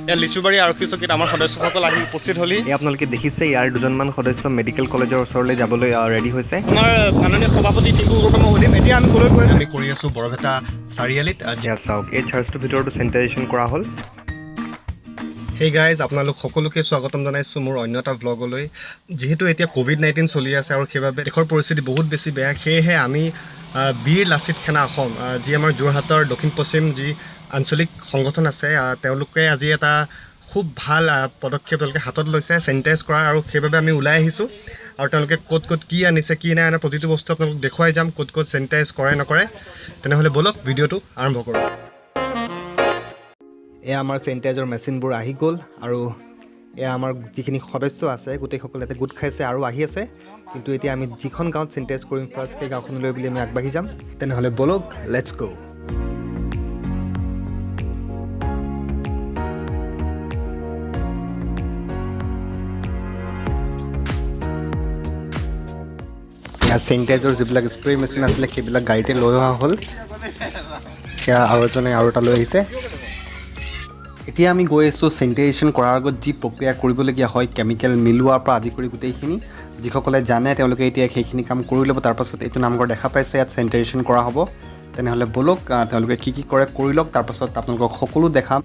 ইয়াত লিচুবাৰী আৰক্ষী চকীত আমাৰ সদস্যসকল আহি উপস্থিত হ'লি আপোনালোকে দেখিছে ইয়াৰ দুজনমান সদস্য মেডিকেল কলেজৰ ওচৰলৈ যাবলৈ ৰেডি হৈছে আমাৰ মাননীয় সভাপতি টিকু গৌতমক সুধিম এতিয়া আমি ক'লৈ গৈ আমি কৰি আছোঁ বৰপেটা চাৰিআলিত চাওক এই চাৰ্চটোৰ ভিতৰতো চেনিটাইজেশ্যন কৰা হ'ল হেই গাইজ আপোনালোক সকলোকে স্বাগতম জনাইছোঁ মোৰ অন্য এটা ভ্লগলৈ যিহেতু এতিয়া কোভিড-19 চলি আছে আৰু সেইবাবে দেশৰ পৰিস্থিতি বহুত বেছি বেয়া সেয়েহে আমি বীৰ লাচিত সেনা অসম যি আমাৰ যোৰহাটৰ দক্ষিণ পশ্চিম যি আঞ্চলিক সংগঠন আছে তেওঁলোকে আজি এটা খুব ভাল পদক্ষেপ তেওঁলোকে হাতত লৈছে চেনিটাইজ কৰাৰ আৰু সেইবাবে আমি ওলাই আহিছোঁ আৰু তেওঁলোকে ক'ত ক'ত কি আনিছে কি নাই আনে প্ৰতিটো বস্তু আপোনালোক দেখুৱাই যাম ক'ত ক'ত চেনিটাইজ কৰে নকৰে তেনেহ'লে ব'লক ভিডিঅ'টো আৰম্ভ কৰোঁ এয়া আমাৰ চেনিটাইজৰ মেচিনবোৰ আহি গ'ল আৰু এয়া আমাৰ যিখিনি সদস্য আছে গোটেইসকলে ইয়াতে গোট খাইছে আৰু আহি আছে কিন্তু এতিয়া আমি যিখন গাঁৱত চেনিটাইজ কৰিম ফাৰ্ষ্ট সেই গাঁওখনলৈ বুলি আমি আগবাঢ়ি যাম তেনেহ'লে ব'লক লেটছ গো চেনিটাইজৰ যিবিলাক স্প্ৰে মেচিন আছিলে সেইবিলাক গাড়ীতে লৈ অহা হ'ল সেয়া আৰু এজনে আৰু এটা লৈ আহিছে এতিয়া আমি গৈ আছোঁ চেনিটাইজেশ্যন কৰাৰ আগত যি প্ৰক্ৰিয়া কৰিবলগীয়া হয় কেমিকেল মিলোৱাৰ পৰা আদি কৰি গোটেইখিনি যিসকলে জানে তেওঁলোকে এতিয়া সেইখিনি কাম কৰি ল'ব তাৰপাছত এইটো নামঘৰ দেখা পাইছে ইয়াত চেনিটাইজেশ্যন কৰা হ'ব তেনেহ'লে ব'লক তেওঁলোকে কি কৰে কৰি লওক তাৰপাছত আপোনালোকক সকলো দেখাম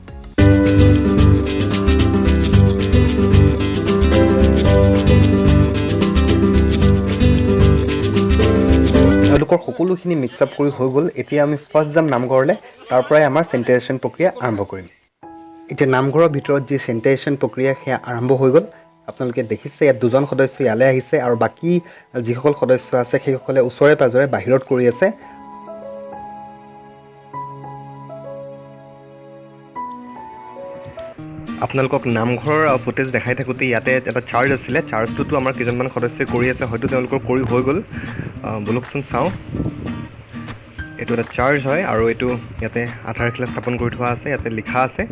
তেওঁলোকৰ সকলোখিনি মিক্স আপ কৰি হৈ গ'ল এতিয়া আমি ফাৰ্ষ্ট যাম নামঘৰলৈ তাৰ পৰাই আমাৰ চেনিটাইজেশ্যন প্ৰক্ৰিয়া আৰম্ভ কৰিম এতিয়া নামঘৰৰ ভিতৰত যি চেনিটাইজেশ্যন প্ৰক্ৰিয়া সেয়া আৰম্ভ হৈ গ'ল আপোনালোকে দেখিছে ইয়াত দুজন সদস্য ইয়ালৈ আহিছে আৰু বাকী যিসকল সদস্য আছে সেইসকলে ওচৰে পাজৰে বাহিৰত কৰি আছে আপোনালোকক নামঘৰৰ ফুটেজ দেখাই থাকোঁতে ইয়াতে এটা চাৰ্জ আছিলে চাৰ্জটোতো আমাৰ কেইজনমান সদস্যই কৰি আছে হয়তো তেওঁলোকৰ কৰি হৈ গ'ল ব'লকচোন চাওঁ এইটো এটা চাৰ্জ হয় আৰু এইটো ইয়াতে আধাৰশিলা স্থাপন কৰি থোৱা আছে ইয়াতে লিখা আছে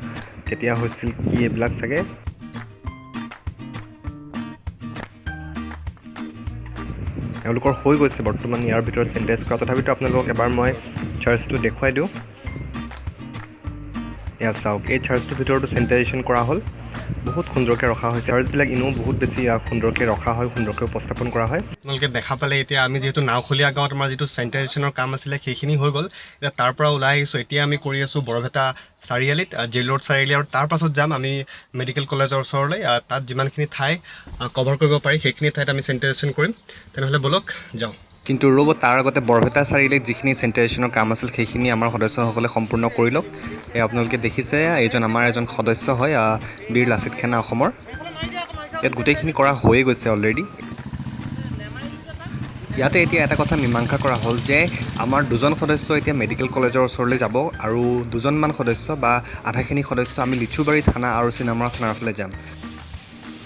কেতিয়া হৈছিল কি এইবিলাক চাগে তেওঁলোকৰ হৈ গৈছে বৰ্তমান ইয়াৰ ভিতৰত চেনিটাইজ কৰা তথাপিতো আপোনালোকক এবাৰ মই চাৰ্জটো দেখুৱাই দিওঁ এয়া চাওক এই চাৰ্জটোৰ ভিতৰতো চেনিটাইজেশ্যন কৰা হ'ল বহুত সুন্দৰকৈ ৰখা হৈছে চাৰ্জবিলাক এনেও বহুত বেছি সুন্দৰকৈ ৰখা হয় সুন্দৰকৈ উপস্থাপন কৰা হয় আপোনালোকে দেখা পালে এতিয়া আমি যিহেতু নাওখলীয়া গাঁৱত আমাৰ যিটো চেনিটাইজেশ্যনৰ কাম আছিলে সেইখিনি হৈ গ'ল এতিয়া তাৰ পৰা ওলাই আহিছোঁ এতিয়া আমি কৰি আছোঁ বৰপেটা চাৰিআলিত জেইল ৰোড চাৰিআলি আৰু তাৰ পাছত যাম আমি মেডিকেল কলেজৰ ওচৰলৈ তাত যিমানখিনি ঠাই কভাৰ কৰিব পাৰি সেইখিনি ঠাইত আমি চেনিটাইজেশ্যন কৰিম তেনেহ'লে ব'লক যাওঁ কিন্তু ৰ'ব তাৰ আগতে বৰপেটা চাৰিআলিত যিখিনি চেনিটাইজেশ্যনৰ কাম আছিল সেইখিনি আমাৰ সদস্যসকলে সম্পূৰ্ণ কৰি লওক এই আপোনালোকে দেখিছে এইজন আমাৰ এজন সদস্য হয় বীৰ লাচিত সেনা অসমৰ ইয়াত গোটেইখিনি কৰা হৈয়ে গৈছে অলৰেডি ইয়াতে এতিয়া এটা কথা মীমাংসা কৰা হ'ল যে আমাৰ দুজন সদস্য এতিয়া মেডিকেল কলেজৰ ওচৰলৈ যাব আৰু দুজনমান সদস্য বা আধাখিনি সদস্য আমি লিচুবাৰী থানা আৰু চিনামৰা থানাৰ ফালে যাম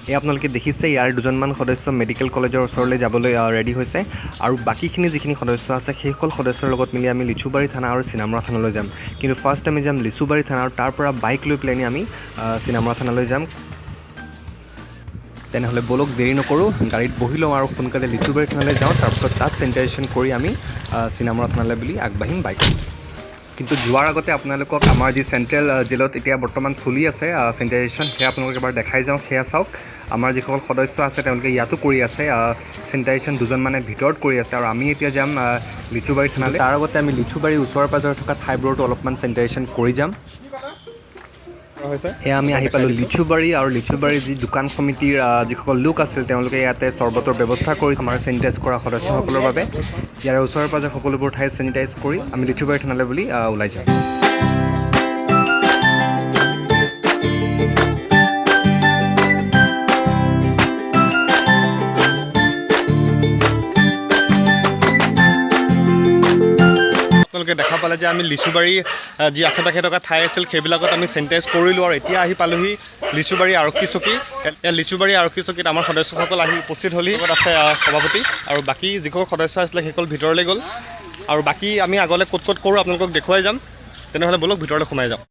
এই আপোনালোকে দেখিছে ইয়াৰ দুজনমান সদস্য মেডিকেল কলেজৰ ওচৰলৈ যাবলৈ ৰেডি হৈছে আৰু বাকীখিনি যিখিনি সদস্য আছে সেইসকল সদস্যৰ লগত মিলি আমি লিচুবাৰী থানা আৰু চিনামৰা থানালৈ যাম কিন্তু ফাৰ্ষ্ট আমি যাম লিচুবাৰী থানা আৰু তাৰ পৰা বাইক লৈ পেলাই আমি চিনামৰা থানালৈ যাম তেনেহ'লে ব'লক দেৰি নকৰোঁ গাড়ীত বহি লওঁ আৰু সোনকালে লিচুবাৰী থানালৈ যাওঁ তাৰপিছত তাত চেনিটাইজেশ্যন কৰি আমি চিনামৰা থানালৈ বুলি আগবাঢ়িম বাইকত কিন্তু যোৱাৰ আগতে আপোনালোকক আমাৰ যি চেণ্ট্ৰেল জেলত এতিয়া বৰ্তমান চলি আছে চেনিটাইজেশ্যন সেয়া আপোনালোকে এবাৰ দেখাই যাওঁ সেয়া চাওক আমাৰ যিসকল সদস্য আছে তেওঁলোকে ইয়াতো কৰি আছে চেনিটাইজেশ্যন দুজনমানে ভিতৰত কৰি আছে আৰু আমি এতিয়া যাম লিচুবাৰী থানালৈ তাৰ আগতে আমি লিচুবাৰীৰ ওচৰে পাজৰে থকা ঠাইবোৰতো অলপমান চেনিটাইজেশ্যন কৰি যাম এয়া আমি আহি পালোঁ লিচুবাৰী আৰু লিচুবাৰীৰ যি দোকান সমিতিৰ যিসকল লোক আছিল তেওঁলোকে ইয়াতে চৰ্বতৰ ব্যৱস্থা কৰি আমাৰ চেনিটাইজ কৰা সদস্যসকলৰ বাবে ইয়াৰ ওচৰে পাজৰে সকলোবোৰ ঠাই চেনিটাইজ কৰি আমি লিচুবাৰী থানালৈ বুলি ওলাই যাম আপোনালোকে দেখা পালে যে আমি লিচুবাৰী যি আশে পাশে থকা ঠাই আছিল সেইবিলাকত আমি চেনিটাইজ কৰিলোঁ আৰু এতিয়া আহি পালোহি লিচুবাৰী আৰক্ষী চকী লিচুবাৰী আৰক্ষী চকীত আমাৰ সদস্যসকল আহি উপস্থিত হ'লি আছে সভাপতি আৰু বাকী যিসকল সদস্য আছিলে সেইসকল ভিতৰলৈ গ'ল আৰু বাকী আমি আগলৈ ক'ত ক'ত কৰোঁ আপোনালোকক দেখুৱাই যাম তেনেহ'লে ব'লক ভিতৰলৈ সোমাই যাওঁ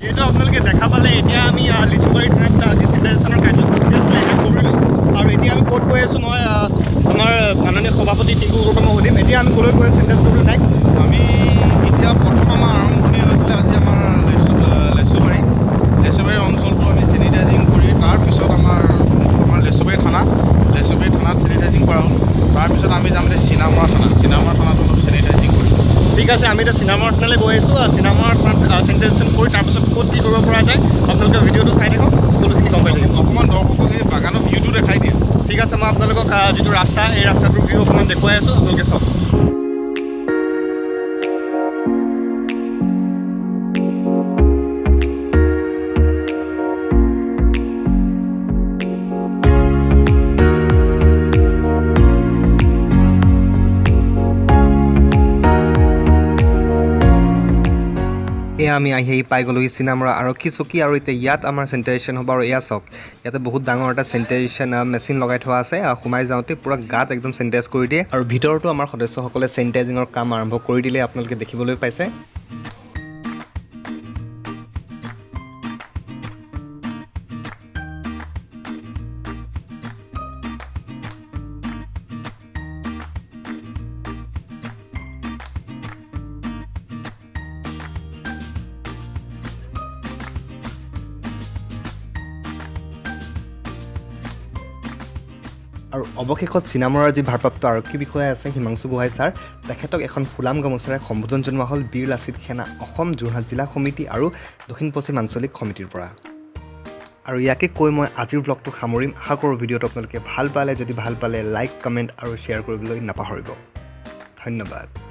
এইটো আপোনালোকে দেখা পালে এতিয়া আমি লিচুবাৰী থানাত যি চেনিটাইজেশ্যনৰ কাৰ্যসূচী আছিলে সেয়া কৰিলোঁ আৰু এতিয়া আমি ক'ত গৈ আছোঁ মই আমাৰ মাননীয় সভাপতি সভাপতি টিকু গগৈক মই সুধিম এতিয়া আমি ক'লৈ গৈ চেনিটাইজ কৰিবলৈ নেক্সট আমি এতিয়া প্ৰথম আমাৰ আৰম্ভণি হৈছিলে আজি আমাৰ লেচুবাৰী অঞ্চলটো আমি চেনিটাইজিং কৰি তাৰপিছত আমাৰ লেচুবাৰী থানাত চেনিটাইজিং কৰা হ'ল তাৰপিছত আমি যাম এতিয়া চিনামৰা থানাটো অলপ চেনিটাইজিং কৰিম ঠিক আছে আমি এতিয়া চিনেমাৰ থানালৈ গৈ আহিছোঁ চিনেমাৰ থানাত চেনিটাইজেশ্যন কৰি তাৰপিছত ক'ত কি কৰিব পৰা যায় আপোনালোকে ভিডিঅ'টো চাই থাকক সকলোখিনি গম পাই থাকিব অকণমান দৰ্শকক এই বাগানৰ ভিউটো দেখাই দিয়ে ঠিক আছে মই আপোনালোকক যিটো ৰাস্তা এই ৰাস্তাটোৰ ভিউ অকণমান দেখুৱাই আছোঁ আপোনালোকে চাওক এয়া আমি আহি পাই গ'লোহি চিনামৰা আৰক্ষী চকী আৰু এতিয়া ইয়াত আমাৰ চেনিটাইজেশ্যন হ'ব আৰু এয়া চাওক ইয়াতে বহুত ডাঙৰ এটা চেনিটাইজেশ্যন মেচিন লগাই থোৱা আছে সোমাই যাওঁতে পূৰা গাত একদম চেনিটাইজ কৰি দিয়ে আৰু ভিতৰতো আমাৰ সদস্যসকলে চেনিটাইজিঙৰ কাম আৰম্ভ কৰি দিলে আপোনালোকে দেখিবলৈ পাইছে আৰু অৱশেষত চিনামৰাৰ যি ভাৰপ্ৰাপ্ত আৰক্ষী বিষয়া আছে হিমাংশু গোহাঁই ছাৰ তেখেতক এখন ফুলাম গামোচাৰে সম্বোধন জনোৱা হ'ল বীৰ লাচিত সেনা অসম যোৰহাট জিলা সমিতি আৰু দক্ষিণ পশ্চিম আঞ্চলিক সমিতিৰ পৰা আৰু ইয়াকে কৈ মই আজিৰ ব্লগটো সামৰিম আশা কৰোঁ ভিডিঅ'টো আপোনালোকে ভাল পালে যদি ভাল পালে লাইক কমেণ্ট আৰু শ্বেয়াৰ কৰিবলৈ নাপাহৰিব ধন্যবাদ